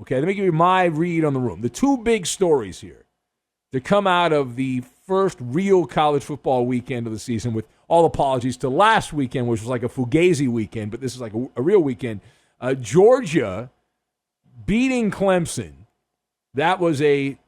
Okay, let me give you my read on the room. The two big stories here to come out of the first real college football weekend of the season, with all apologies to last weekend, which was like a Fugazi weekend, but this is like a real weekend. Georgia beating Clemson. That was a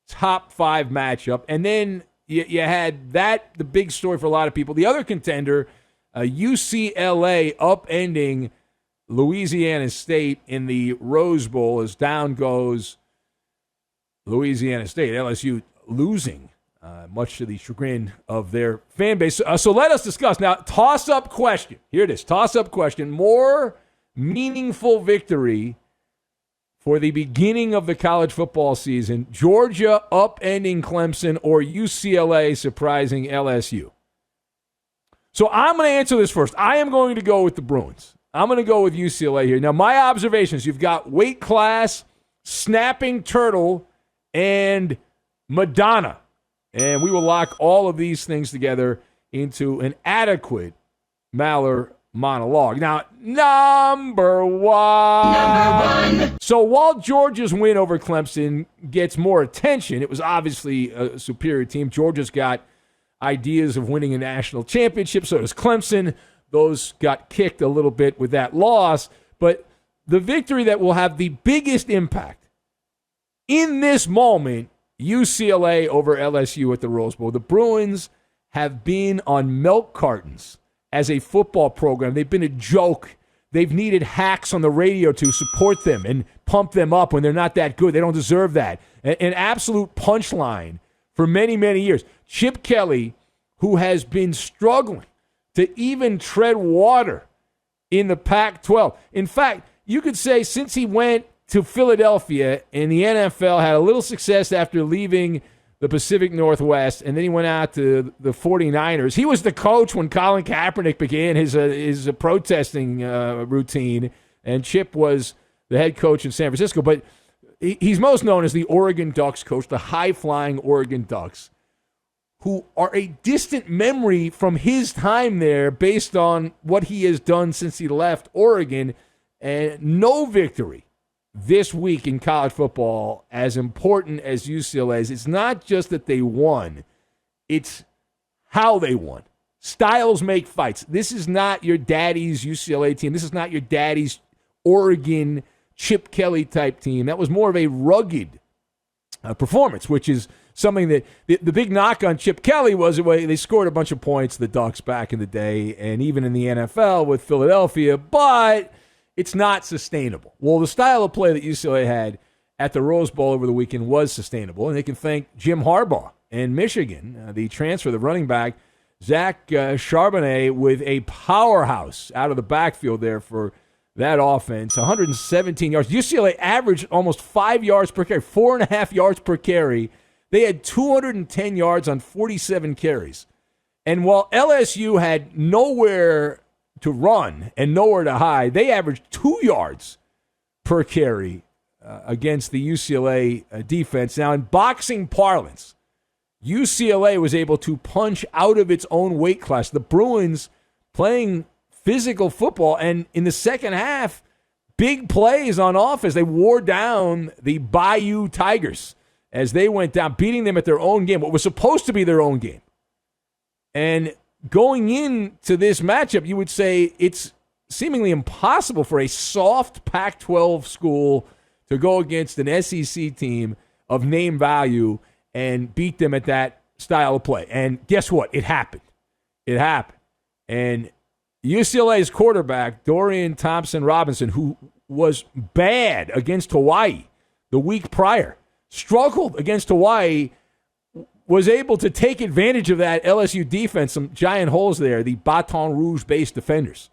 top 5 matchup. And then you had that, the big story for a lot of people. The other contender, UCLA upending Louisiana State in the Rose Bowl, as down goes Louisiana State. LSU losing, much to the chagrin of their fan base. So let us discuss. Now, toss-up question. Here it is, toss-up question. More meaningful victory for the beginning of the college football season, Georgia upending Clemson or UCLA surprising LSU? So I'm going to answer this first. I am going to go with the Bruins. I'm going to go with UCLA here. Now, my observations, you've got weight class, snapping turtle, and Madonna. And we will lock all of these things together into an adequate Maller monologue. Now, number one. So while Georgia's win over Clemson gets more attention, it was obviously a superior team. Georgia's got ideas of winning a national championship. So does Clemson. Those got kicked a little bit with that loss. But the victory that will have the biggest impact in this moment, UCLA over LSU at the Rose Bowl. The Bruins have been on milk cartons as a football program. They've been a joke. They've needed hacks on the radio to support them and pump them up when they're not that good. They don't deserve that. An absolute punchline for many, many years. Chip Kelly, who has been struggling to even tread water in the Pac-12. In fact, you could say since he went to Philadelphia in the NFL, had a little success after leaving the Pacific Northwest, and then he went out to the 49ers. He was the coach when Colin Kaepernick began his protesting routine, and Chip was the head coach in San Francisco. But he's most known as the Oregon Ducks coach, the high-flying Oregon Ducks, who are a distant memory from his time there based on what he has done since he left Oregon, and no victory this week in college football as important as UCLA's. It's not just that they won, it's how they won. Styles make fights. This is not your daddy's UCLA team. This is not your daddy's Oregon Chip Kelly type team. That was more of a rugged performance, which is something that the big knock on Chip Kelly was the way they scored a bunch of points, the Ducks, back in the day, and even in the NFL with Philadelphia, but it's not sustainable. Well, the style of play that UCLA had at the Rose Bowl over the weekend was sustainable, and they can thank Jim Harbaugh in Michigan, the transfer, the running back, Zach Charbonnet, with a powerhouse out of the backfield there for that offense. 117 yards. UCLA averaged almost 5 yards per carry, 4.5 yards per carry. They had 210 yards on 47 carries. And while LSU had nowhere to run and nowhere to hide, they averaged 2 yards per carry against the UCLA defense. Now, in boxing parlance, UCLA was able to punch out of its own weight class. The Bruins playing physical football, and in the second half, big plays on offense. They wore down the Bayou Tigers as they went down, beating them at their own game, what was supposed to be their own game. And going into this matchup, you would say it's seemingly impossible for a soft Pac-12 school to go against an SEC team of name value and beat them at that style of play. And guess what? It happened. It happened. And UCLA's quarterback, Dorian Thompson-Robinson, who was bad against Hawaii the week prior, struggled against Hawaii, was able to take advantage of that LSU defense, some giant holes there, the Baton Rouge-based defenders.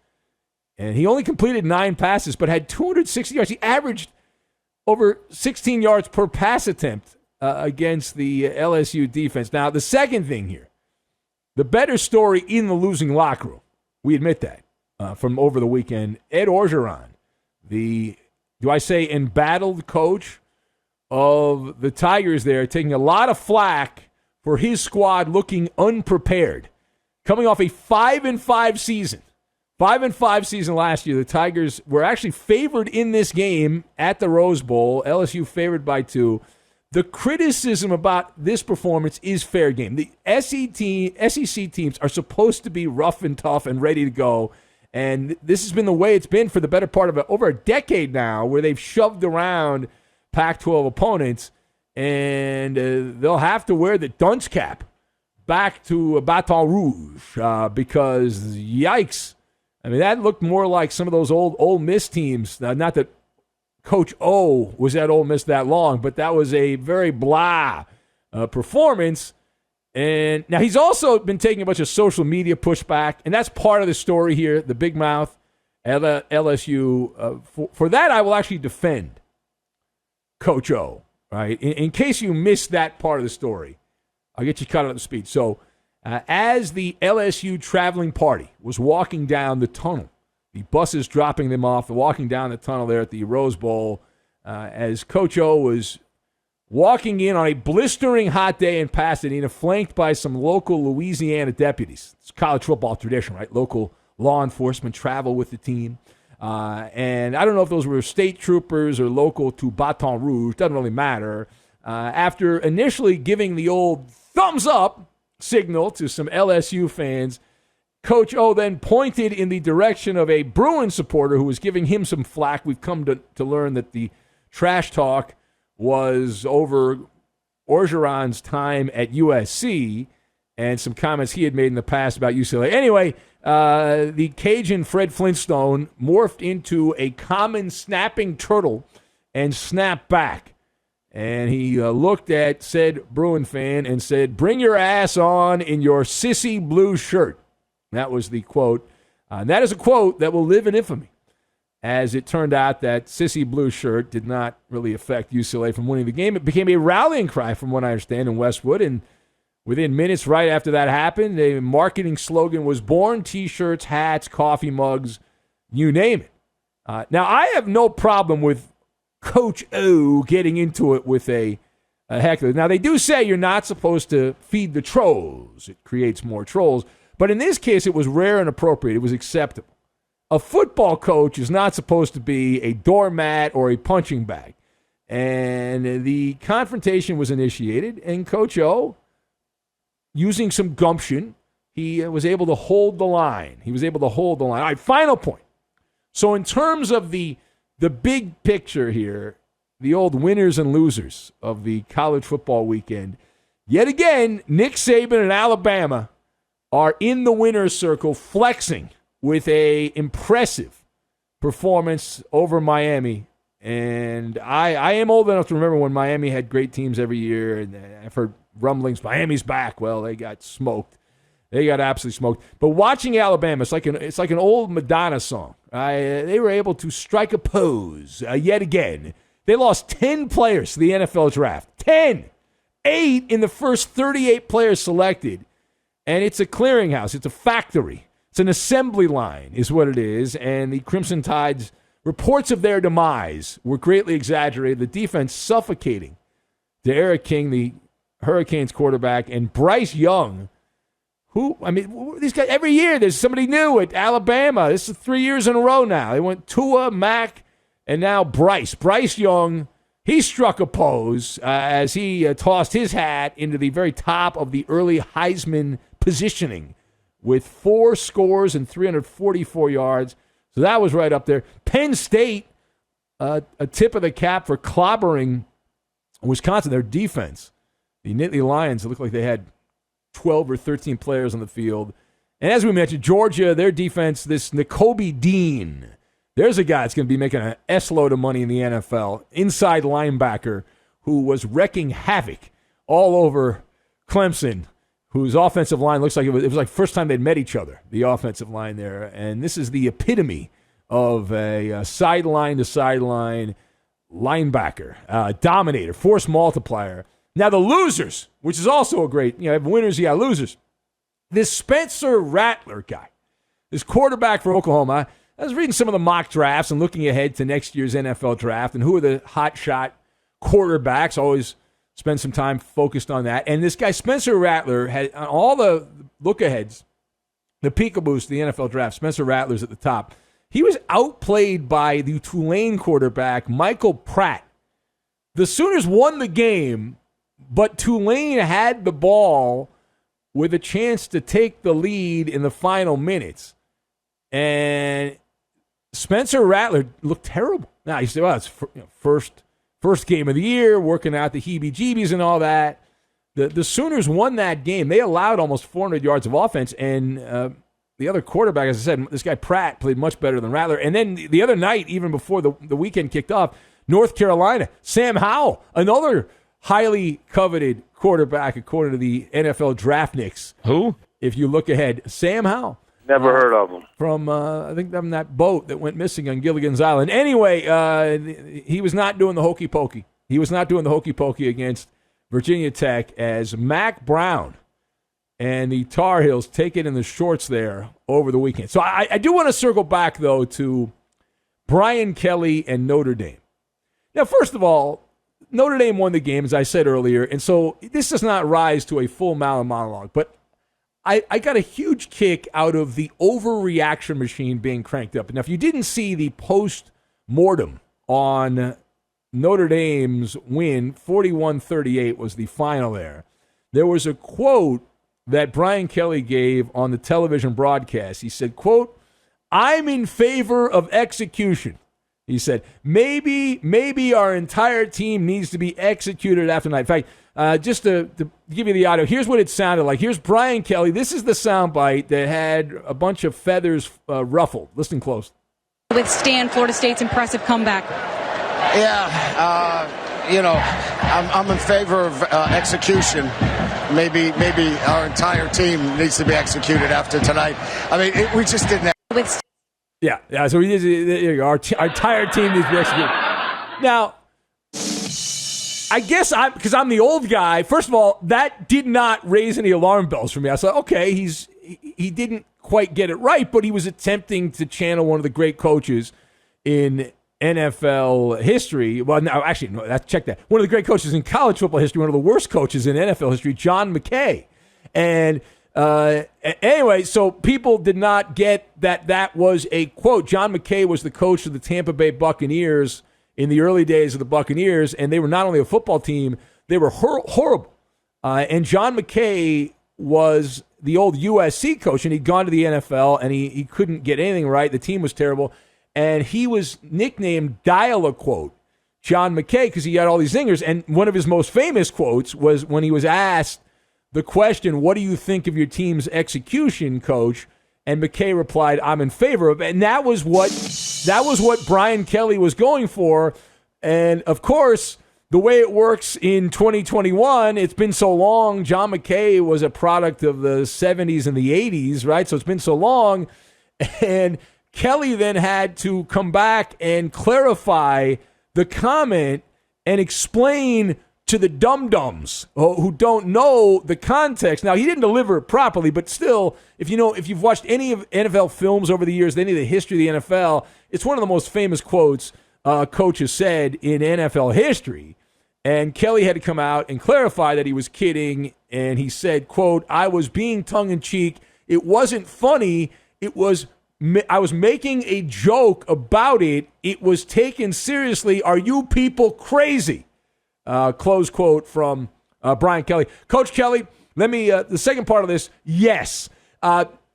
And he only completed 9 passes, but had 260 yards. He averaged over 16 yards per pass attempt against the LSU defense. Now, the second thing here, the better story in the losing locker room, we admit that, from over the weekend, Ed Orgeron, the, do I say embattled coach of the Tigers there, taking a lot of flack for his squad looking unprepared, coming off a 5-5 season. 5-5 season last year. The Tigers were actually favored in this game at the Rose Bowl. LSU favored by 2. The criticism about this performance is fair game. The SEC teams are supposed to be rough and tough and ready to go. And this has been the way it's been for the better part of over a decade now, where they've shoved around Pac-12 opponents, and they'll have to wear the dunce cap back to Baton Rouge because, yikes. I mean, that looked more like some of those old Ole Miss teams. Not that Coach O was at Ole Miss that long, but that was a very blah performance. And now he's also been taking a bunch of social media pushback, and that's part of the story here, the big mouth LSU. For that, I will actually defend Coach O, right? In case you missed that part of the story, I'll get you caught up to speed. So as the LSU traveling party was walking down the tunnel, the buses dropping them off, walking down the tunnel there at the Rose Bowl, as Coach O was walking in on a blistering hot day in Pasadena, flanked by some local Louisiana deputies. It's college football tradition, right? Local law enforcement travel with the team. And I don't know if those were state troopers or local to Baton Rouge. Doesn't really matter. After initially giving the old thumbs up signal to some LSU fans, Coach O then pointed in the direction of a Bruins supporter who was giving him some flack. We've come to learn that the trash talk was over Orgeron's time at USC and some comments he had made in the past about UCLA. Anyway, the Cajun Fred Flintstone morphed into a common snapping turtle and snapped back. And he looked at said Bruin fan and said, "Bring your ass on in your sissy blue shirt." That was the quote. And that is a quote that will live in infamy, as it turned out that sissy blue shirt did not really affect UCLA from winning the game. It became a rallying cry, from what I understand, in Westwood. And within minutes right after that happened, a marketing slogan was born: T-shirts, hats, coffee mugs, you name it. Now, I have no problem with Coach O getting into it with a heckler. Now, they do say you're not supposed to feed the trolls. It creates more trolls. But in this case, it was rare and appropriate. It was acceptable. A football coach is not supposed to be a doormat or a punching bag. And the confrontation was initiated, and Coach O, using some gumption, he was able to hold the line. All right, final point. So in terms of the big picture here, the old winners and losers of the college football weekend, yet again, Nick Saban and Alabama are in the winner's circle, flexing with a impressive performance over Miami. And I am old enough to remember when Miami had great teams every year, and I've heard rumblings, Miami's back. Well, they got smoked. They got absolutely smoked. But watching Alabama, it's like an old Madonna song. They were able to strike a pose yet again. They lost 10 players to the NFL draft. 10! 8 in the first 38 players selected. And it's a clearinghouse. It's a factory. It's an assembly line is what it is. And the Crimson Tide's reports of their demise were greatly exaggerated. The defense suffocating to Eric King, the Hurricanes quarterback, and Bryce Young, these guys, every year there's somebody new at Alabama. This is 3 years in a row now. They went Tua, Mac, and now Bryce. Bryce Young, he struck a pose as he tossed his hat into the very top of the early Heisman positioning with 4 scores and 344 yards. So that was right up there. Penn State, a tip of the cap for clobbering Wisconsin, their defense. The Nittany Lions, it looked like they had 12 or 13 players on the field. And as we mentioned, Georgia, their defense, this Nakobe Dean, there's a guy that's going to be making an S-load of money in the NFL, inside linebacker who was wrecking havoc all over Clemson, whose offensive line looks like it was like first time they'd met each other, the offensive line there. And this is the epitome of a sideline-to-sideline linebacker, dominator, force multiplier. Now the losers, which is also a great, you have winners, you got losers. This Spencer Rattler guy, this quarterback for Oklahoma, I was reading some of the mock drafts and looking ahead to next year's NFL draft and who are the hot shot quarterbacks. Always spend some time focused on that. And this guy, Spencer Rattler, had on all the look aheads, the peekaboos to the NFL draft, Spencer Rattler's at the top. He was outplayed by the Tulane quarterback, Michael Pratt. The Sooners won the game, but Tulane had the ball with a chance to take the lead in the final minutes. And Spencer Rattler looked terrible. Now, you say, well, it's first game of the year, working out the heebie-jeebies and all that. The Sooners won that game. They allowed almost 400 yards of offense, and the other quarterback, as I said, this guy Pratt played much better than Rattler. And then the other night, even before the weekend kicked off, North Carolina, Sam Howell, another highly coveted quarterback according to the NFL Draftniks. Who? If you look ahead, Sam Howell. Never heard of him. From, I think, from that boat that went missing on Gilligan's Island. Anyway, he was not doing the hokey pokey. He was not doing the hokey pokey against Virginia Tech as Mac Brown and the Tar Heels take it in the shorts there over the weekend. So I do want to circle back, though, to Brian Kelly and Notre Dame. Now, first of all, Notre Dame won the game, as I said earlier, and so this does not rise to a full MALLER monologue, but I got a huge kick out of the overreaction machine being cranked up. Now, if you didn't see the post-mortem on Notre Dame's win, 41-38 was the final there. There was a quote that Brian Kelly gave on the television broadcast. He said, quote, "I'm in favor of execution." He said, maybe our entire team needs to be executed after tonight. In fact, just to give you the audio, here's what it sounded like. Here's Brian Kelly. This is the soundbite that had a bunch of feathers ruffled. Listen close. Withstand Florida State's impressive comeback. Yeah, I'm in favor of execution. Maybe our entire team needs to be executed after tonight. I mean, we just didn't have. Yeah. So our entire team needs to be executed. Now, I guess because I'm the old guy. First of all, that did not raise any alarm bells for me. I thought, okay, he didn't quite get it right, but he was attempting to channel one of the great coaches in NFL history. Well, no, actually, no, check that. One of the great coaches in college football history, one of the worst coaches in NFL history, John McKay. And anyway, so people did not get that was a quote. John McKay was the coach of the Tampa Bay Buccaneers in the early days of the Buccaneers, and they were not only a football team, they were horrible. And John McKay was the old USC coach, and he'd gone to the NFL, and he couldn't get anything right. The team was terrible. And he was nicknamed Dial-A-Quote, John McKay, because he had all these zingers. And one of his most famous quotes was when he was asked the question, "What do you think of your team's execution, coach?" And McKay replied, "I'm in favor of it." And that was what Brian Kelly was going for. And, of course, the way it works in 2021, it's been so long. John McKay was a product of the 70s and the 80s, right? So it's been so long. And Kelly then had to come back and clarify the comment and explain to the dum-dums who don't know the context. Now, he didn't deliver it properly, but still, if you've watched any of NFL films over the years, any of the history of the NFL, it's one of the most famous quotes a coach has said in NFL history. And Kelly had to come out and clarify that he was kidding, and he said, quote, "I was being tongue-in-cheek. It wasn't funny. I was making a joke about it. It was taken seriously. Are you people crazy?" Close quote from Brian Kelly. Coach Kelly, let me, the second part of this, yes.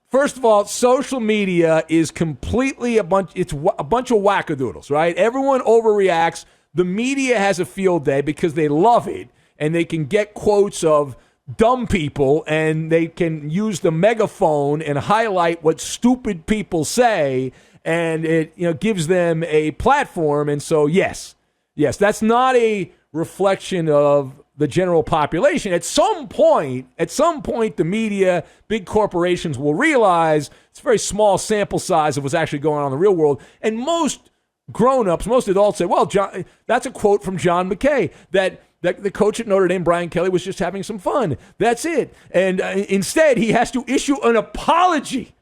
First of all, social media is completely a bunch of wackadoodles, right? Everyone overreacts. The media has a field day because they love it, and they can get quotes of dumb people, and they can use the megaphone and highlight what stupid people say, and it gives them a platform. And so, yes, that's not a reflection of the general population. At some point, the media, big corporations will realize it's a very small sample size of what's actually going on in the real world. And most grown-ups, most adults say, well, John, that's a quote from John McKay, that the coach at Notre Dame, Brian Kelly, was just having some fun. That's it. And instead, he has to issue an apology